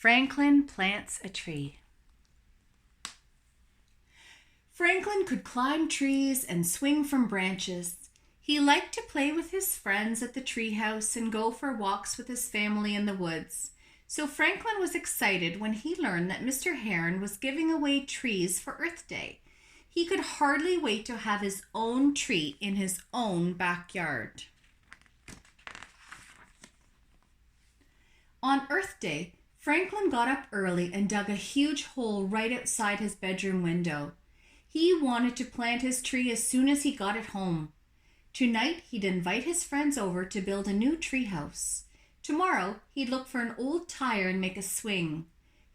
Franklin plants a tree. Franklin could climb trees and swing from branches. He liked to play with his friends at the treehouse and go for walks with his family in the woods. So Franklin was excited when he learned that Mr. Heron was giving away trees for Earth Day. He could hardly wait to have his own tree in his own backyard. On Earth Day, Franklin got up early and dug a huge hole right outside his bedroom window. He wanted to plant his tree as soon as he got it home. Tonight, he'd invite his friends over to build a new treehouse. Tomorrow, he'd look for an old tire and make a swing.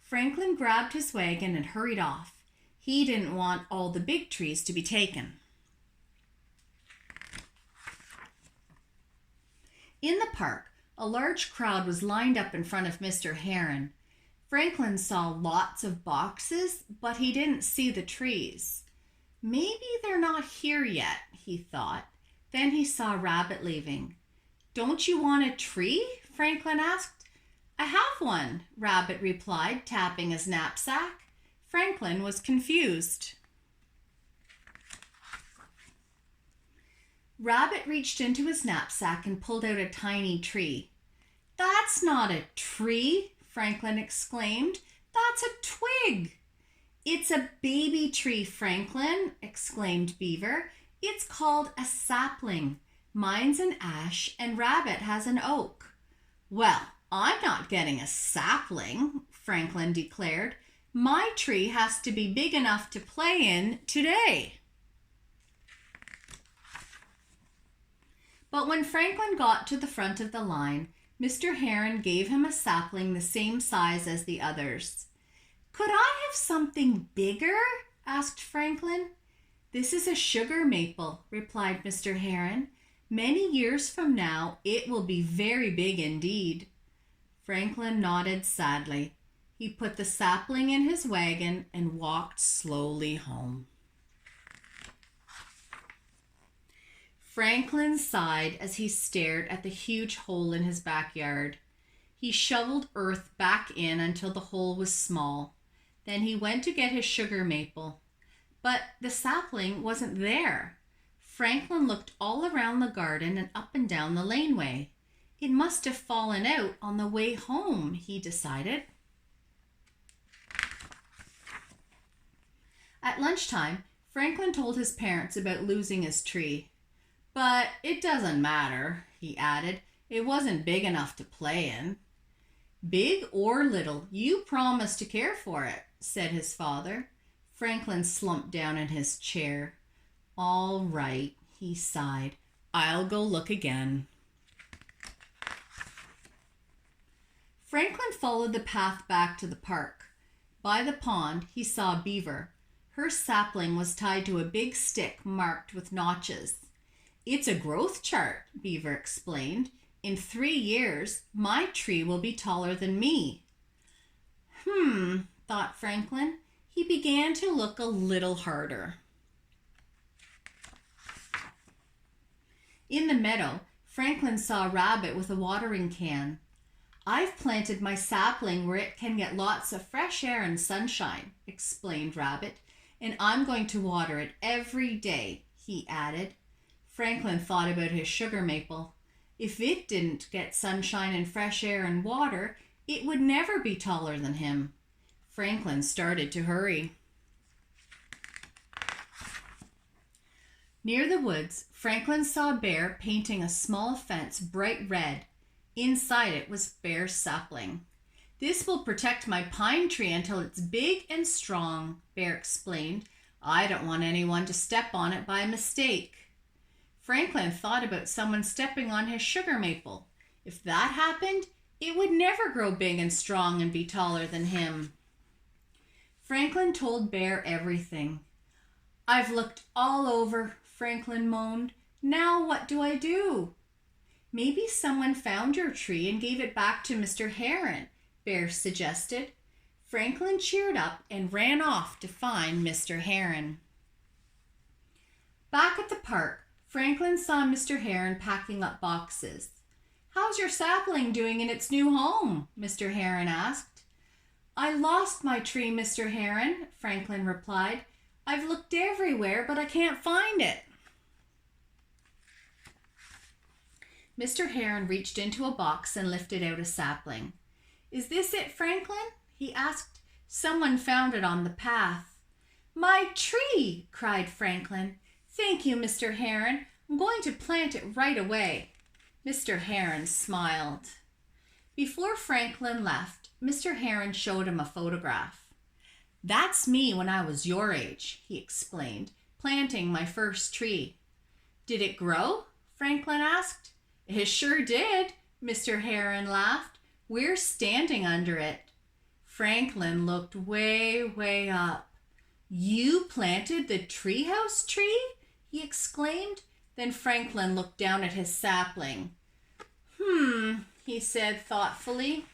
Franklin grabbed his wagon and hurried off. He didn't want all the big trees to be taken. In the park, a large crowd was lined up in front of Mr. Heron. Franklin saw lots of boxes, but he didn't see the trees. Maybe they're not here yet, he thought. Then he saw Rabbit leaving. "Don't you want a tree?" Franklin asked. "I have one," Rabbit replied, tapping his knapsack. Franklin was confused. Rabbit reached into his knapsack and pulled out a tiny tree. "That's not a tree," Franklin exclaimed. "That's a twig." "It's a baby tree, Franklin," exclaimed Beaver. "It's called a sapling. Mine's an ash and Rabbit has an oak." "Well, I'm not getting a sapling," Franklin declared. "My tree has to be big enough to play in today." But when Franklin got to the front of the line, Mr. Heron gave him a sapling the same size as the others. "Could I have something bigger?" asked Franklin. "This is a sugar maple," replied Mr. Heron. "Many years from now, it will be very big indeed." Franklin nodded sadly. He put the sapling in his wagon and walked slowly home. Franklin sighed as he stared at the huge hole in his backyard. He shoveled earth back in until the hole was small. Then he went to get his sugar maple. But the sapling wasn't there. Franklin looked all around the garden and up and down the laneway. It must have fallen out on the way home, he decided. At lunchtime, Franklin told his parents about losing his tree. "But it doesn't matter," he added. "It wasn't big enough to play in." "Big or little, you promised to care for it," said his father. Franklin slumped down in his chair. "All right," he sighed. "I'll go look again." Franklin followed the path back to the park. By the pond, he saw Beaver. Her sapling was tied to a big stick marked with notches. "It's a growth chart," Beaver explained. "In 3 years, my tree will be taller than me." Thought Franklin. He began to look a little harder. In the meadow, Franklin saw Rabbit with a watering can. "I've planted my sapling where it can get lots of fresh air and sunshine," explained Rabbit, "and I'm going to water it every day," he added. Franklin thought about his sugar maple. If it didn't get sunshine and fresh air and water, it would never be taller than him. Franklin started to hurry. Near the woods, Franklin saw Bear painting a small fence bright red. Inside it was Bear's sapling. "This will protect my pine tree until it's big and strong," Bear explained. "I don't want anyone to step on it by mistake." Franklin thought about someone stepping on his sugar maple. If that happened, it would never grow big and strong and be taller than him. Franklin told Bear everything. "I've looked all over," Franklin moaned. "Now what do I do?" "Maybe someone found your tree and gave it back to Mr. Heron," Bear suggested. Franklin cheered up and ran off to find Mr. Heron. Back at the park, Franklin saw Mr. Heron packing up boxes. "How's your sapling doing in its new home?" Mr. Heron asked. I lost my tree, Mr. Heron, Franklin replied. I've looked everywhere, but I can't find it. Mr. Heron reached into a box and lifted out a sapling. Is this it, Franklin? He asked. Someone found it on the path. My tree, cried Franklin. Thank you, Mr. Heron. I'm going to plant it right away. Mr. Heron smiled. Before Franklin left, Mr. Heron showed him a photograph. That's me when I was your age, he explained, planting my first tree. Did it grow? Franklin asked. It sure did, Mr. Heron laughed. We're standing under it. Franklin looked way, way up. You planted the treehouse tree? He exclaimed. Then Franklin looked down at his sapling. He said thoughtfully.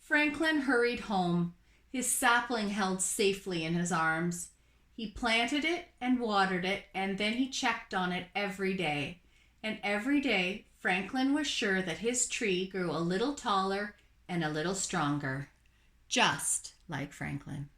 Franklin hurried home, his sapling held safely in his arms. He planted it and watered it, and then he checked on it every day. And every day, Franklin was sure that his tree grew a little taller and a little stronger, just like Franklin.